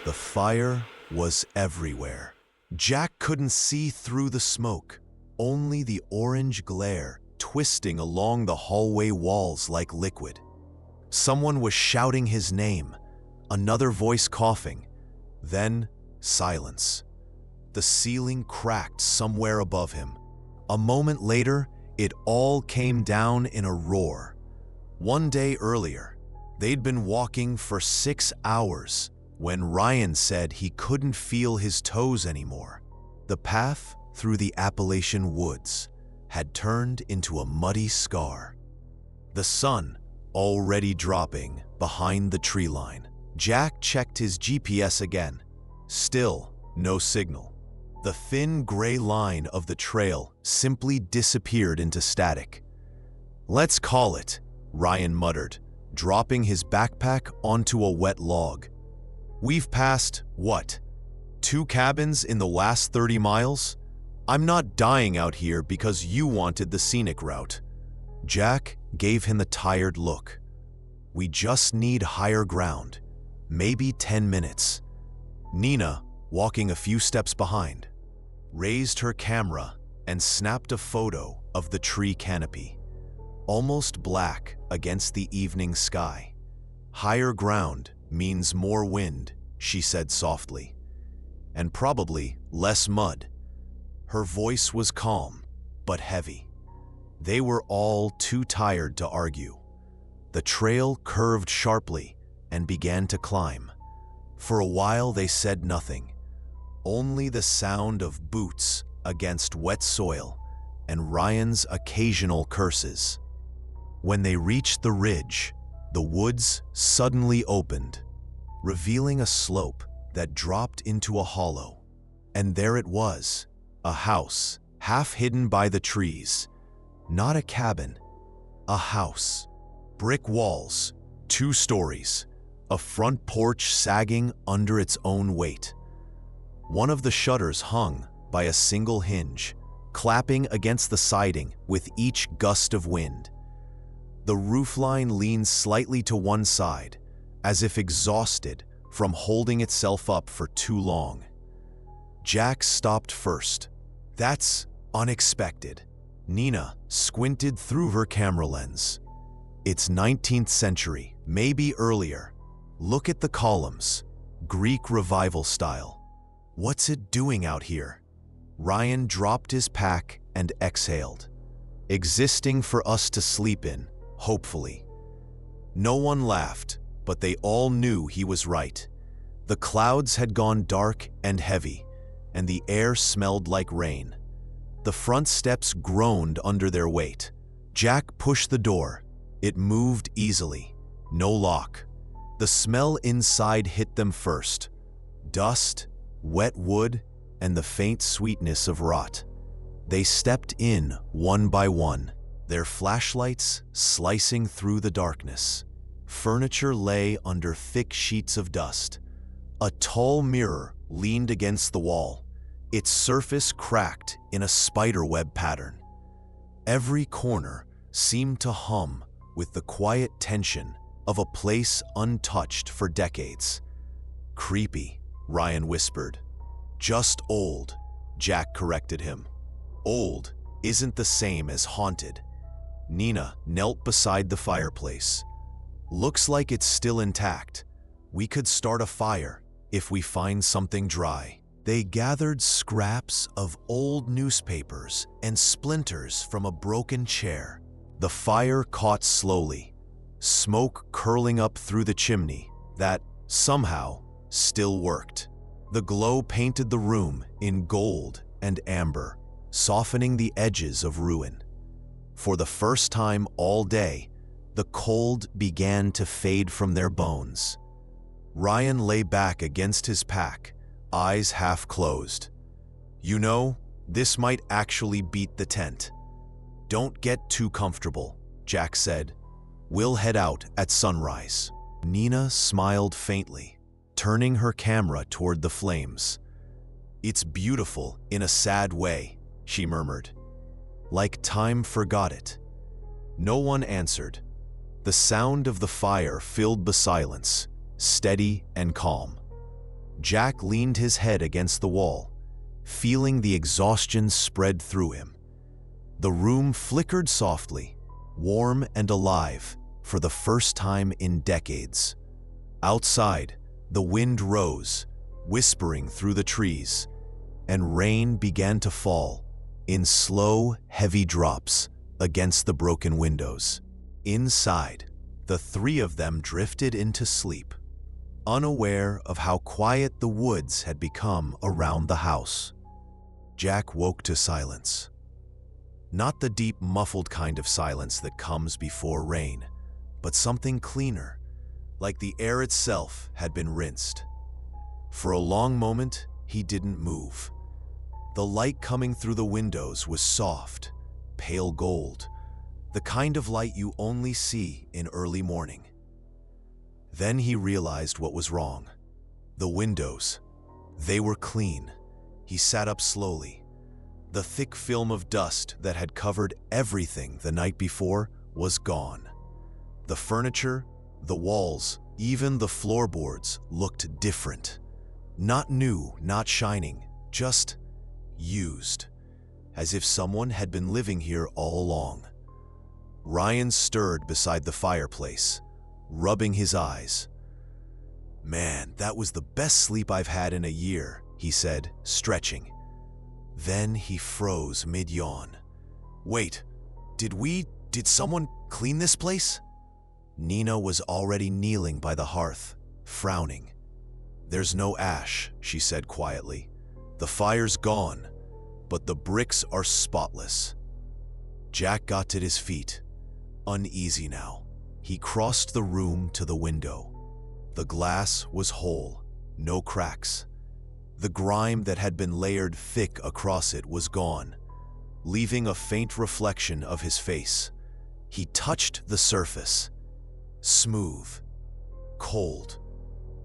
The fire was everywhere. Jack couldn't see through the smoke, only the orange glare twisting along the hallway walls like liquid. Someone was shouting his name, another voice coughing. Then, silence. The ceiling cracked somewhere above him. A moment later, it all came down in a roar. One day earlier, they'd been walking for 6 hours when Ryan said he couldn't feel his toes anymore. The path through the Appalachian woods had turned into a muddy scar. The sun already dropping behind the tree line. Jack checked his GPS again. Still no signal. The thin gray line of the trail simply disappeared into static. "Let's call it," Ryan muttered, dropping his backpack onto a wet log. "We've passed, what, 2 cabins in the last 30 miles? I'm not dying out here because you wanted the scenic route." Jack gave him a tired look. "We just need higher ground, maybe 10 minutes. Nina, walking a few steps behind, raised her camera and snapped a photo of the tree canopy, almost black against the evening sky. "Higher ground means more wind," she said softly, "and probably less mud." Her voice was calm, but heavy. They were all too tired to argue. The trail curved sharply and began to climb. For a while they said nothing, only the sound of boots against wet soil and Ryan's occasional curses. When they reached the ridge, the woods suddenly opened, revealing a slope that dropped into a hollow. And there it was, a house, half hidden by the trees. Not a cabin, a house. Brick walls, 2 stories, a front porch sagging under its own weight. One of the shutters hung by a single hinge, clapping against the siding with each gust of wind. The roofline leaned slightly to one side, as if exhausted from holding itself up for too long. Jack stopped first. "That's unexpected." Nina squinted through her camera lens. "It's 19th century, maybe earlier. Look at the columns, Greek Revival style. What's it doing out here?" Ryan dropped his pack and exhaled. "Existing for us to sleep in, hopefully." No one laughed, but they all knew he was right. The clouds had gone dark and heavy, and the air smelled like rain. The front steps groaned under their weight. Jack pushed the door. It moved easily. No lock. The smell inside hit them first. Dust, wet wood, and the faint sweetness of rot. They stepped in one by one, their flashlights slicing through the darkness. Furniture lay under thick sheets of dust. A tall mirror leaned against the wall, its surface cracked in a spiderweb pattern. Every corner seemed to hum with the quiet tension of a place untouched for decades. "Creepy," Ryan whispered. "Just old," Jack corrected him. "Old isn't the same as haunted." Nina knelt beside the fireplace. "Looks like it's still intact. We could start a fire if we find something dry." They gathered scraps of old newspapers and splinters from a broken chair. The fire caught slowly, smoke curling up through the chimney that, somehow, still worked. The glow painted the room in gold and amber, softening the edges of ruin. For the first time all day, the cold began to fade from their bones. Ryan lay back against his pack, eyes half closed. "You know, this might actually beat the tent." "Don't get too comfortable," Jack said. "We'll head out at sunrise." Nina smiled faintly, turning her camera toward the flames. "It's beautiful in a sad way," she murmured. "Like time forgot it." No one answered. The sound of the fire filled the silence, steady and calm. Jack leaned his head against the wall, feeling the exhaustion spread through him. The room flickered softly, warm and alive for the first time in decades. Outside, the wind rose, whispering through the trees, and rain began to fall in slow, heavy drops against the broken windows. Inside, the three of them drifted into sleep, unaware of how quiet the woods had become around the house. Jack woke to silence. Not the deep, muffled kind of silence that comes before rain, but something cleaner, like the air itself had been rinsed. For a long moment, he didn't move. The light coming through the windows was soft, pale gold, the kind of light you only see in early morning. Then he realized what was wrong. The windows. They were clean. He sat up slowly. The thick film of dust that had covered everything the night before was gone. The furniture, the walls, even the floorboards looked different. Not new, not shining, just used, as if someone had been living here all along. Ryan stirred beside the fireplace, rubbing his eyes. "Man, that was the best sleep I've had in a year," he said, stretching. Then he froze mid-yawn. "Wait, did someone clean this place?" Nina was already kneeling by the hearth, frowning. "There's no ash," she said quietly. "The fire's gone, but the bricks are spotless." Jack got to his feet, uneasy now. He crossed the room to the window. The glass was whole, no cracks. The grime that had been layered thick across it was gone, leaving a faint reflection of his face. He touched the surface. Smooth. Cold.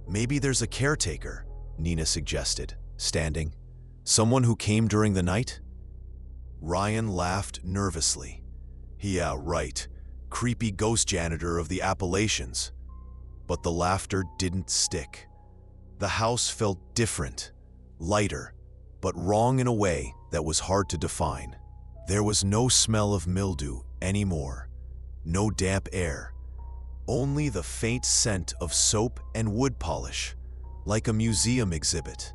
"Maybe there's a caretaker," Nina suggested, standing. "Someone who came during the night?" Ryan laughed nervously. "Yeah, right. Creepy ghost janitor of the Appalachians." But the laughter didn't stick. The house felt different, lighter, but wrong in a way that was hard to define. There was no smell of mildew anymore, no damp air, only the faint scent of soap and wood polish, like a museum exhibit.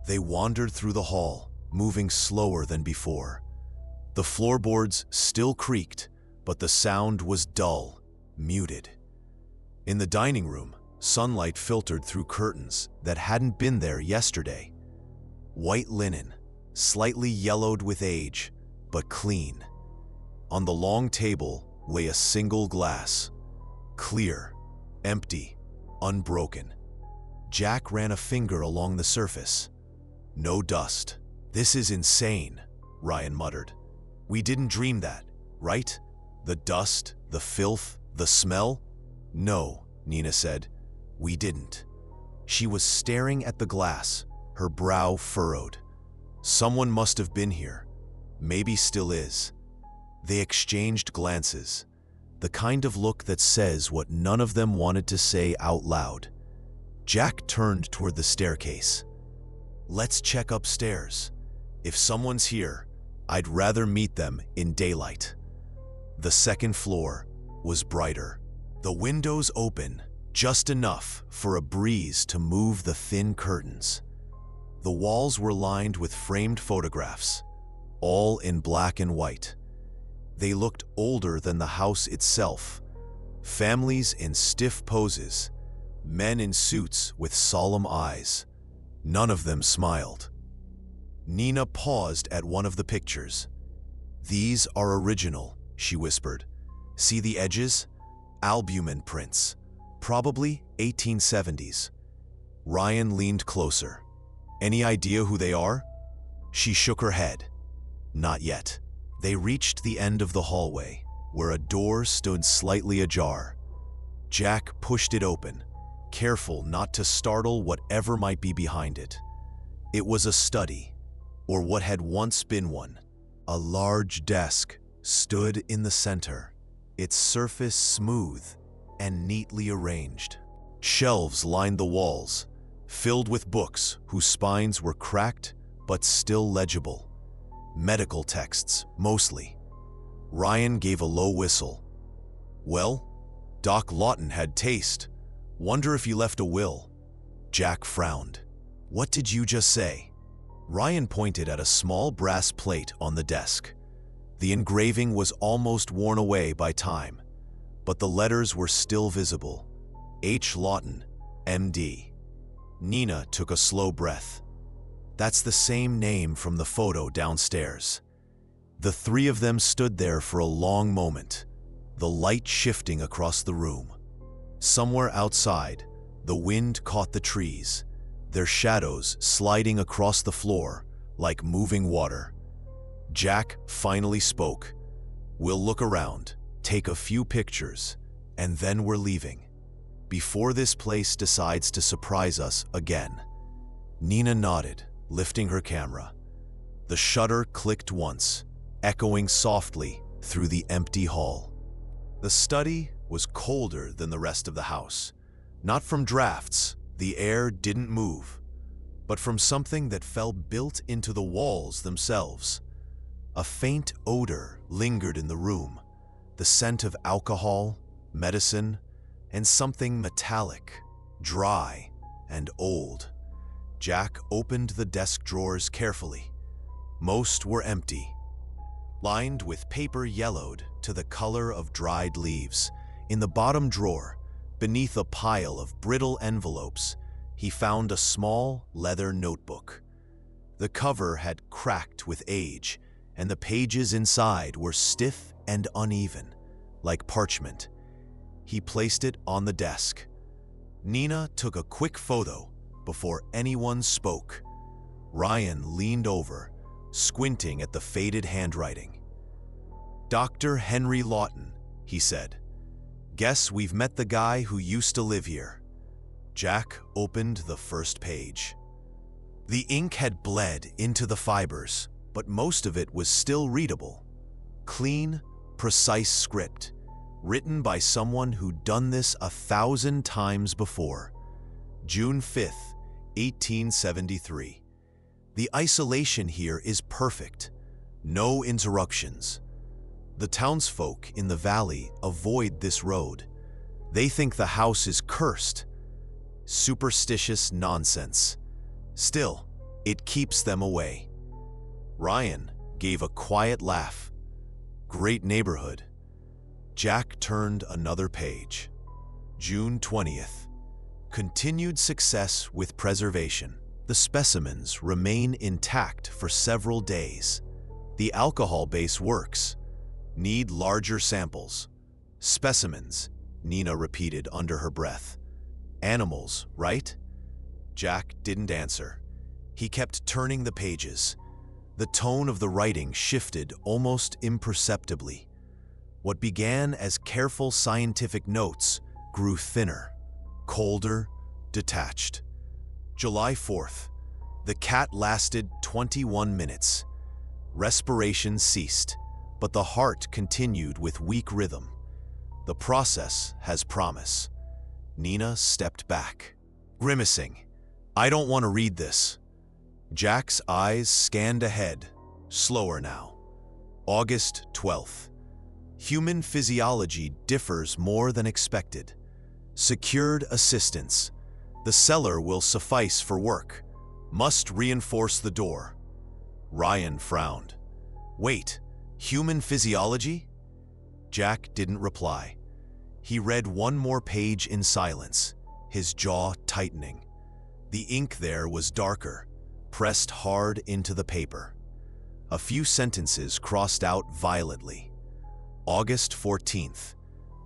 They wandered through the hall, moving slower than before. The floorboards still creaked, but the sound was dull, muted. In the dining room, sunlight filtered through curtains that hadn't been there yesterday. White linen, slightly yellowed with age, but clean. On the long table lay a single glass, clear, empty, unbroken. Jack ran a finger along the surface. No dust. "This is insane," Ryan muttered. "We didn't dream that, right? The dust, the filth, the smell?" "No," Nina said. "We didn't." She was staring at the glass, her brow furrowed. "Someone must have been here. Maybe still is." They exchanged glances, the kind of look that says what none of them wanted to say out loud. Jack turned toward the staircase. "Let's check upstairs. If someone's here, I'd rather meet them in daylight." The second floor was brighter. The windows open, just enough for a breeze to move the thin curtains. The walls were lined with framed photographs, all in black and white. They looked older than the house itself. Families in stiff poses, men in suits with solemn eyes. None of them smiled. Nina paused at one of the pictures. "These are original," she whispered. "See the edges? Albumin prints. Probably 1870s. Ryan leaned closer. "Any idea who they are?" She shook her head. "Not yet." They reached the end of the hallway, where a door stood slightly ajar. Jack pushed it open, careful not to startle whatever might be behind it. It was a study, or what had once been one. A large desk stood in the center, its surface smooth and neatly arranged. Shelves lined the walls, filled with books whose spines were cracked but still legible. Medical texts, mostly. Ryan gave a low whistle. "Well, Doc Lawton had taste. Wonder if he left a will." Jack frowned. "What did you just say?" Ryan pointed at a small brass plate on the desk. The engraving was almost worn away by time, but the letters were still visible. H. Lawton, M.D. Nina took a slow breath. That's the same name from the photo downstairs. The three of them stood there for a long moment, the light shifting across the room. Somewhere outside, the wind caught the trees, their shadows sliding across the floor like moving water. Jack finally spoke. "We'll look around, take a few pictures, and then we're leaving. Before this place decides to surprise us again." Nina nodded, lifting her camera. The shutter clicked once, echoing softly through the empty hall. The study was colder than the rest of the house. Not from drafts, the air didn't move, but from something that felt built into the walls themselves. A faint odor lingered in the room, the scent of alcohol, medicine, and something metallic, dry, and old. Jack opened the desk drawers carefully. Most were empty, lined with paper yellowed to the color of dried leaves. In the bottom drawer, beneath a pile of brittle envelopes, he found a small leather notebook. The cover had cracked with age, and the pages inside were stiff and uneven, like parchment. He placed it on the desk. Nina took a quick photo before anyone spoke. Ryan leaned over, squinting at the faded handwriting. "Dr. Henry Lawton," he said. "Guess we've met the guy who used to live here." Jack opened the first page. The ink had bled into the fibers, but most of it was still readable. Clean, precise script, written by someone who'd done this 1,000 times before. June 5th, 1873. "The isolation here is perfect. No interruptions. The townsfolk in the valley avoid this road. They think the house is cursed. Superstitious nonsense. Still, it keeps them away." Ryan gave a quiet laugh. "Great neighborhood." Jack turned another page. June 20th. "Continued success with preservation. The specimens remain intact for several days. The alcohol base works. Need larger samples." "Specimens," Nina repeated under her breath. "Animals, right?" Jack didn't answer. He kept turning the pages. The tone of the writing shifted almost imperceptibly. What began as careful scientific notes grew thinner, colder, detached. July 4th. The cat lasted 21 minutes. Respiration ceased, but the heart continued with weak rhythm. The process has promise. Nina stepped back, grimacing. "I don't want to read this." Jack's eyes scanned ahead, slower now. August 12th. Human physiology differs more than expected. Secured assistance. The cellar will suffice for work. Must reinforce the door. Ryan frowned. "Wait, human physiology?" Jack didn't reply. He read one more page in silence, his jaw tightening. The ink there was darker, pressed hard into the paper. A few sentences crossed out violently. August 14th.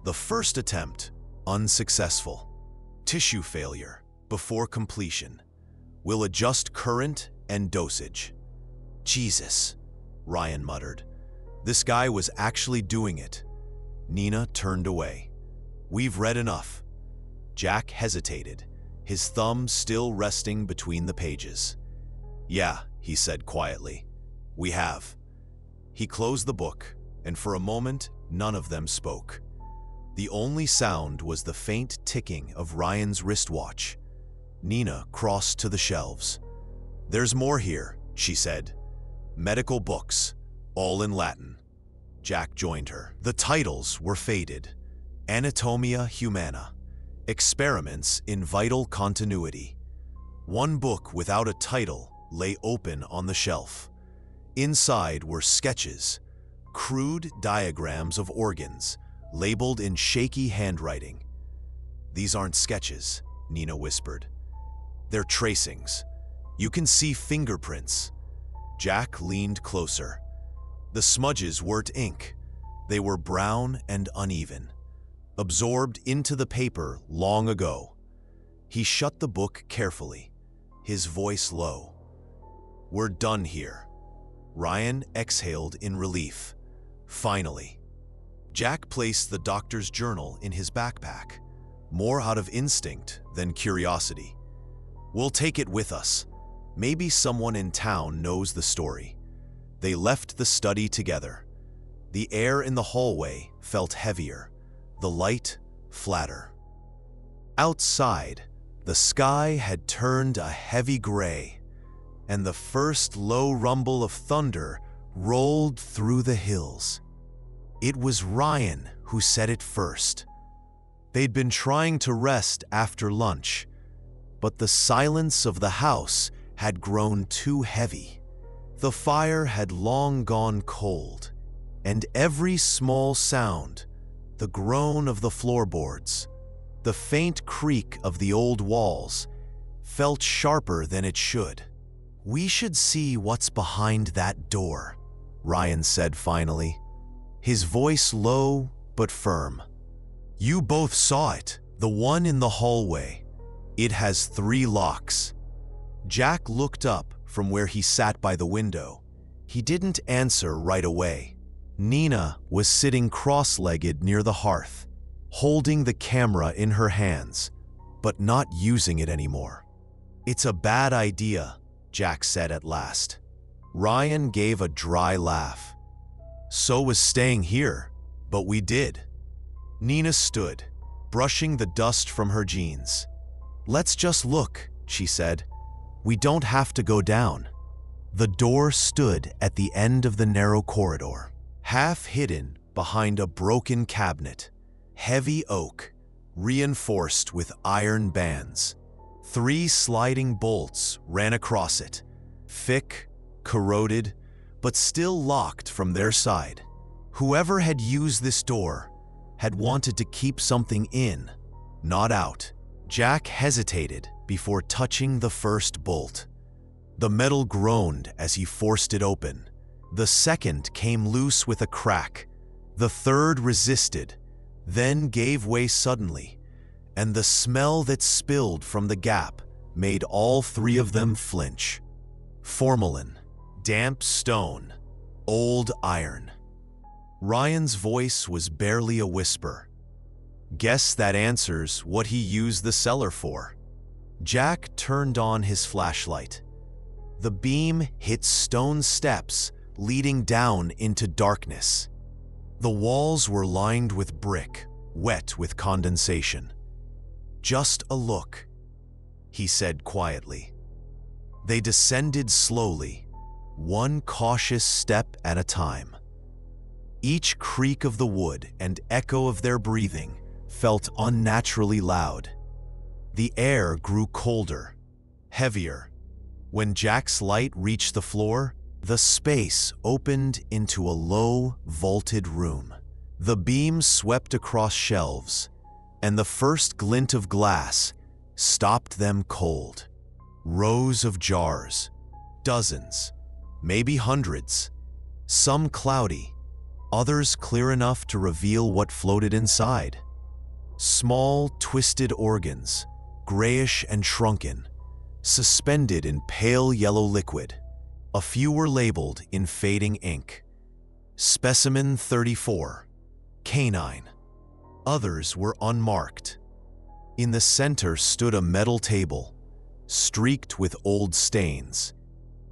The first attempt, unsuccessful. Tissue failure, before completion. Will adjust current and dosage. Jesus, Ryan muttered. This guy was actually doing it. Nina turned away. We've read enough. Jack hesitated, his thumb still resting between the pages. Yeah, he said quietly. We have. He closed the book, and for a moment, none of them spoke. The only sound was the faint ticking of Ryan's wristwatch. Nina crossed to the shelves. "There's more here," she said. "Medical books, all in Latin." Jack joined her. The titles were faded. Anatomia Humana, Experiments in Vital Continuity. One book without a title lay open on the shelf. Inside were sketches, crude diagrams of organs, labeled in shaky handwriting. "These aren't sketches," Nina whispered. "They're tracings. You can see fingerprints." Jack leaned closer. The smudges weren't ink. They were brown and uneven, absorbed into the paper long ago. He shut the book carefully, his voice low. "We're done here." Ryan exhaled in relief. Finally. Jack placed the doctor's journal in his backpack, more out of instinct than curiosity. "We'll take it with us. Maybe someone in town knows the story." They left the study together. The air in the hallway felt heavier, the light flatter. Outside, the sky had turned a heavy gray, and the first low rumble of thunder rolled through the hills. It was Ryan who said it first. They'd been trying to rest after lunch, but the silence of the house had grown too heavy. The fire had long gone cold, and every small sound, the groan of the floorboards, the faint creak of the old walls, felt sharper than it should. "We should see what's behind that door," Ryan said finally, his voice low but firm. "You both saw it, the one in the hallway. It has 3 locks." Jack looked up from where he sat by the window. He didn't answer right away. Nina was sitting cross-legged near the hearth, holding the camera in her hands, but not using it anymore. "It's a bad idea," Jack said at last. Ryan gave a dry laugh. "So was staying here, but we did." Nina stood, brushing the dust from her jeans. "Let's just look," she said. "We don't have to go down." The door stood at the end of the narrow corridor, half hidden behind a broken cabinet. Heavy oak, reinforced with iron bands. 3 sliding bolts ran across it, thick, corroded, but still locked from their side. Whoever had used this door had wanted to keep something in, not out. Jack hesitated before touching the first bolt. The metal groaned as he forced it open. The second came loose with a crack. The third resisted, then gave way suddenly, and the smell that spilled from the gap made all 3 of them flinch. Formalin, damp stone, old iron. Ryan's voice was barely a whisper. "Guess that answers what he used the cellar for." Jack turned on his flashlight. The beam hit stone steps leading down into darkness. The walls were lined with brick, wet with condensation. "Just a look," he said quietly. They descended slowly, one cautious step at a time. Each creak of the wood and echo of their breathing felt unnaturally loud. The air grew colder, heavier. When Jack's light reached the floor, the space opened into a low, vaulted room. The beam swept across shelves, and the first glint of glass stopped them cold. Rows of jars, dozens, maybe hundreds, some cloudy, others clear enough to reveal what floated inside. Small, twisted organs, grayish and shrunken, suspended in pale yellow liquid. A few were labeled in fading ink. Specimen 34, canine. Others were unmarked. In the center stood a metal table, streaked with old stains.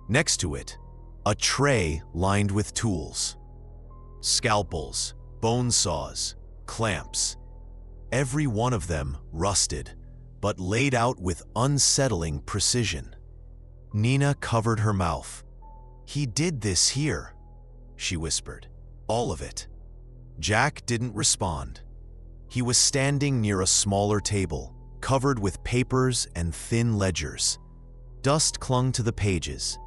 Next to it, a tray lined with tools. Scalpels, bone saws, clamps. Every one of them rusted, but laid out with unsettling precision. Nina covered her mouth. "He did this here," she whispered. "All of it." Jack didn't respond. He was standing near a smaller table, covered with papers and thin ledgers. Dust clung to the pages,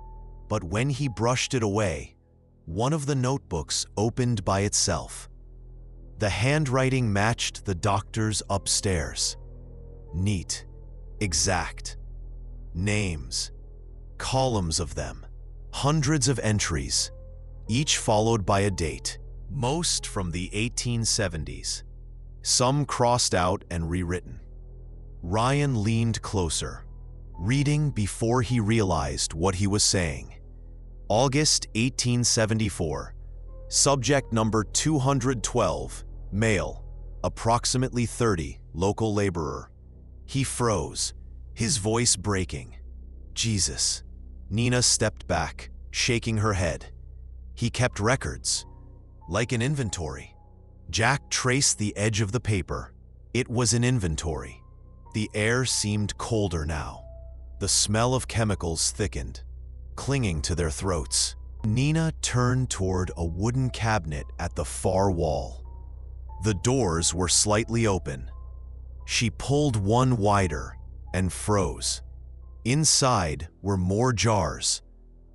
but when he brushed it away, one of the notebooks opened by itself. The handwriting matched the doctor's upstairs. Neat, exact. Names, columns of them, hundreds of entries, each followed by a date, most from the 1870s, some crossed out and rewritten. Ryan leaned closer, reading before he realized what he was saying. August 1874, subject number 212, male, approximately 30, local laborer. He froze, his voice breaking. Jesus. Nina stepped back, shaking her head. He kept records, like an inventory. Jack traced the edge of the paper. It was an inventory. The air seemed colder now. The smell of chemicals thickened, clinging to their throats. Nina turned toward a wooden cabinet at the far wall. The doors were slightly open. She pulled one wider and froze. Inside were more jars,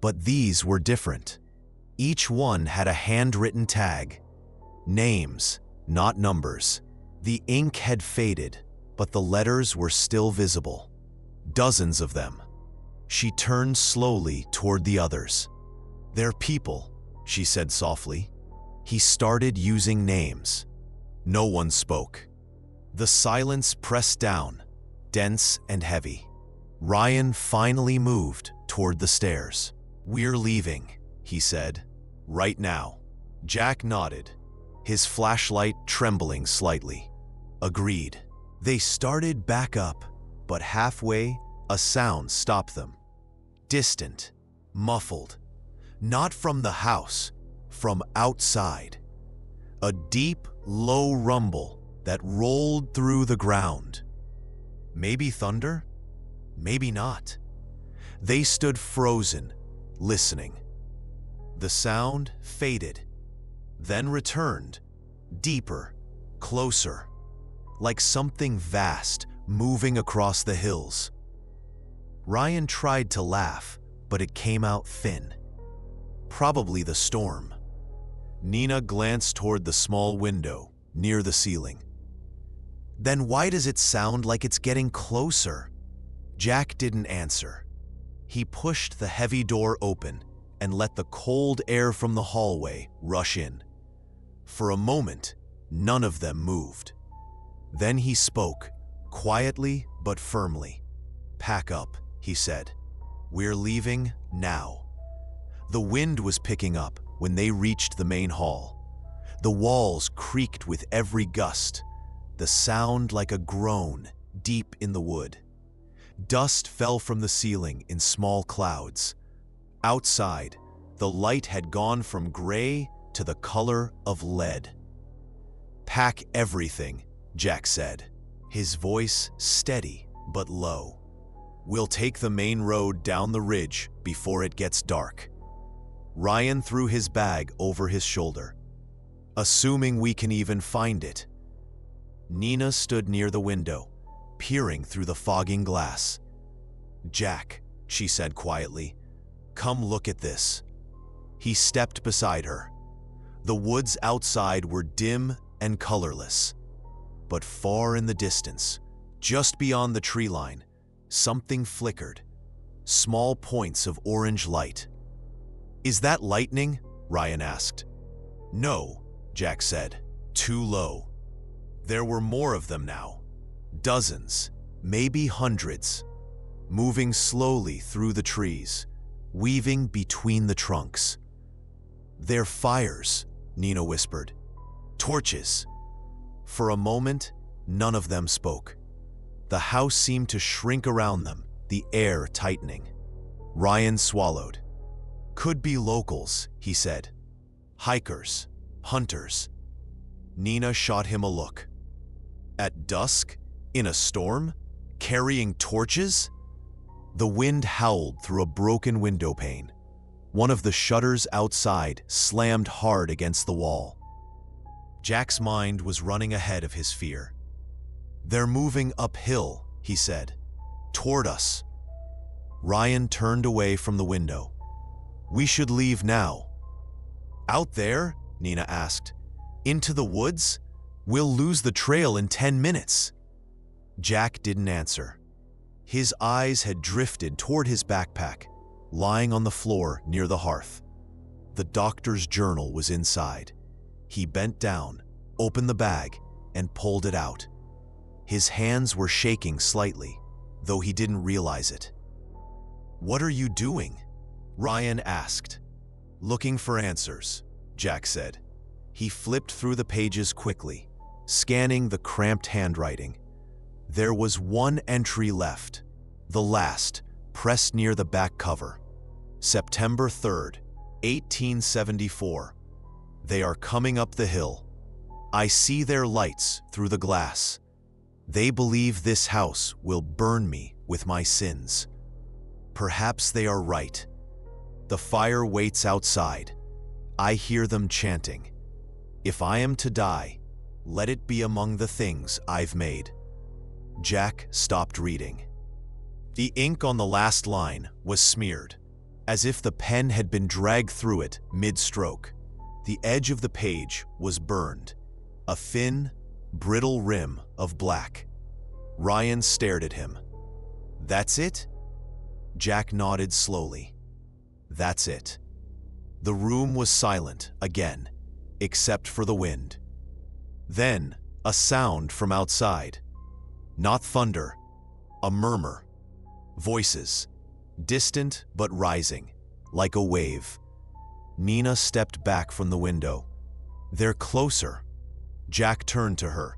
but these were different. Each one had a handwritten tag. Names, not numbers. The ink had faded, but the letters were still visible. Dozens of them. She turned slowly toward the others. "They're people," she said softly. He started using names. No one spoke. The silence pressed down, dense and heavy. Ryan finally moved toward the stairs. "We're leaving," he said. "Right now." Jack nodded, his flashlight trembling slightly. "Agreed." They started back up, but halfway, a sound stopped them. Distant, muffled. Not from the house, from outside. A deep, low rumble that rolled through the ground. Maybe thunder? Maybe not. They stood frozen, listening. The sound faded, then returned, deeper, closer, like something vast moving across the hills. Ryan tried to laugh, but it came out thin. Probably the storm. Nina glanced toward the small window near the ceiling. "Then why does it sound like it's getting closer?" Jack didn't answer. He pushed the heavy door open and let the cold air from the hallway rush in. For a moment, none of them moved. Then he spoke, quietly but firmly. "Pack up," he said. "We're leaving now." The wind was picking up when they reached the main hall. The walls creaked with every gust, the sound like a groan deep in the wood. Dust fell from the ceiling in small clouds. Outside, the light had gone from gray to the color of lead. "Pack everything," Jack said, his voice steady but low. "We'll take the main road down the ridge before it gets dark." Ryan threw his bag over his shoulder. "Assuming we can even find it." Nina stood near the window, peering through the fogging glass. "Jack," she said quietly, "come look at this." He stepped beside her. The woods outside were dim and colorless. But far in the distance, just beyond the tree line, something flickered. Small points of orange light. "Is that lightning?" Ryan asked. "No," Jack said. "Too low." There were more of them now. Dozens, maybe hundreds, moving slowly through the trees, weaving between the trunks. "They're fires," Nina whispered. "Torches." For a moment, none of them spoke. The house seemed to shrink around them, the air tightening. Ryan swallowed. "Could be locals," he said. "Hikers, hunters." Nina shot him a look. "At dusk? In a storm?" Carrying torches? The wind howled through a broken window pane. One of the shutters outside slammed hard against the wall. Jack's mind was running ahead of his fear. "They're moving uphill," he said. "Toward us." Ryan turned away from the window. "We should leave now." "Out there?" Nina asked. "Into the woods? We'll lose the trail in 10 minutes." Jack didn't answer. His eyes had drifted toward his backpack, lying on the floor near the hearth. The doctor's journal was inside. He bent down, opened the bag, and pulled it out. His hands were shaking slightly, though he didn't realize it. "What are you doing?" Ryan asked. "Looking for answers," Jack said. He flipped through the pages quickly, scanning the cramped handwriting. There was one entry left, the last, pressed near the back cover. September 3rd, 1874. "They are coming up the hill. I see their lights through the glass. They believe this house will burn me with my sins. Perhaps they are right. The fire waits outside. I hear them chanting. If I am to die, let it be among the things I've made." Jack stopped reading. The ink on the last line was smeared, as if the pen had been dragged through it mid-stroke. The edge of the page was burned, a thin, brittle rim of black. Ryan stared at him. "That's it?" Jack nodded slowly. "That's it." The room was silent again, except for the wind. Then, a sound from outside. Not thunder, a murmur. Voices, distant but rising, like a wave. Nina stepped back from the window. "They're closer." Jack turned to her.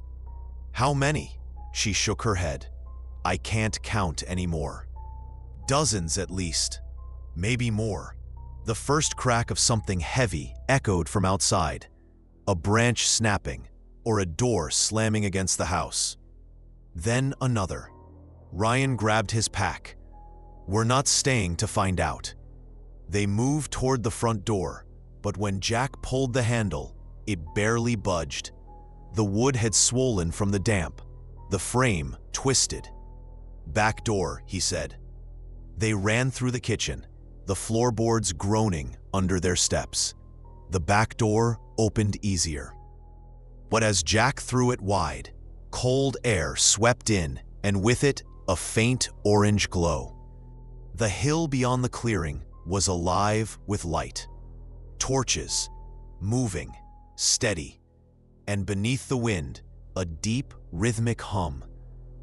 "How many?" She shook her head. "I can't count anymore. Dozens at least. Maybe more." The first crack of something heavy echoed from outside. A branch snapping, or a door slamming against the house. Then another. Ryan grabbed his pack. "We're not staying to find out." They moved toward the front door, but when Jack pulled the handle, it barely budged. The wood had swollen from the damp. The frame twisted. "Back door," he said. They ran through the kitchen, the floorboards groaning under their steps. The back door opened easier. But as Jack threw it wide, cold air swept in, and with it, a faint orange glow. The hill beyond the clearing was alive with light. Torches, moving, steady, and beneath the wind, a deep, rhythmic hum.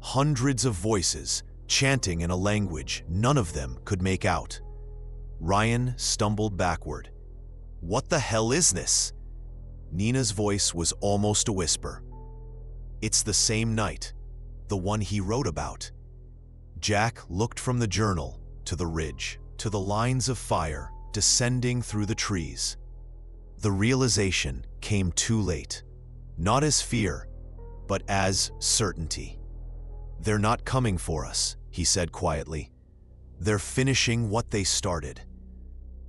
Hundreds of voices, chanting in a language none of them could make out. Ryan stumbled backward. "What the hell is this?" Nina's voice was almost a whisper. "It's the same night, the one he wrote about." Jack looked from the journal to the ridge, to the lines of fire descending through the trees. The realization came too late, not as fear, but as certainty. "They're not coming for us," he said quietly. "They're finishing what they started."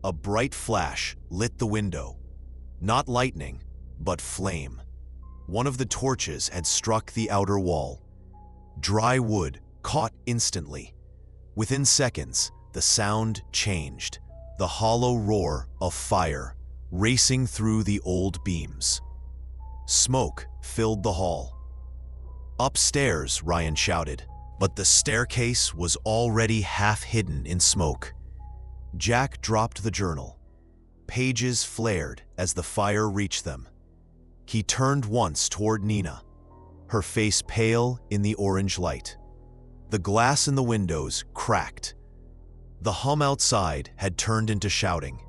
A bright flash lit the window. Not lightning, but flame. One of the torches had struck the outer wall. Dry wood caught instantly. Within seconds, the sound changed. The hollow roar of fire racing through the old beams. Smoke filled the hall. "Upstairs," Ryan shouted, but the staircase was already half hidden in smoke. Jack dropped the journal. Pages flared as the fire reached them. He turned once toward Nina, her face pale in the orange light. The glass in the windows cracked. The hum outside had turned into shouting.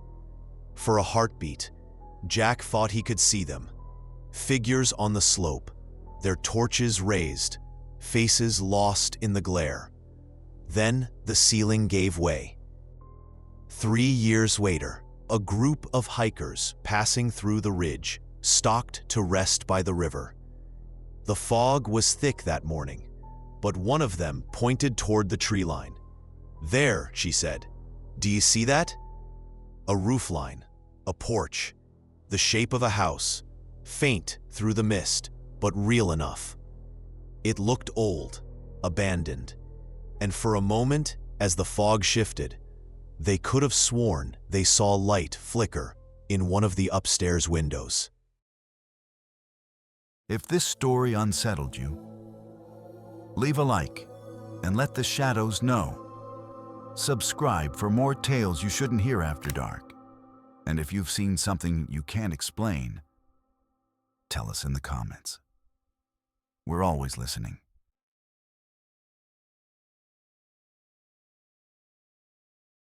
For a heartbeat, Jack thought he could see them. Figures on the slope, their torches raised, faces lost in the glare. Then the ceiling gave way. 3 years later, a group of hikers passing through the ridge stopped to rest by the river. The fog was thick that morning, but one of them pointed toward the tree line. "There," she said. "Do you see that?" A roof line, a porch, the shape of a house, faint through the mist, but real enough. It looked old, abandoned, and for a moment, as the fog shifted, they could have sworn they saw light flicker in one of the upstairs windows. If this story unsettled you, leave a like and let the shadows know. Subscribe for more tales you shouldn't hear after dark. And if you've seen something you can't explain, tell us in the comments. We're always listening.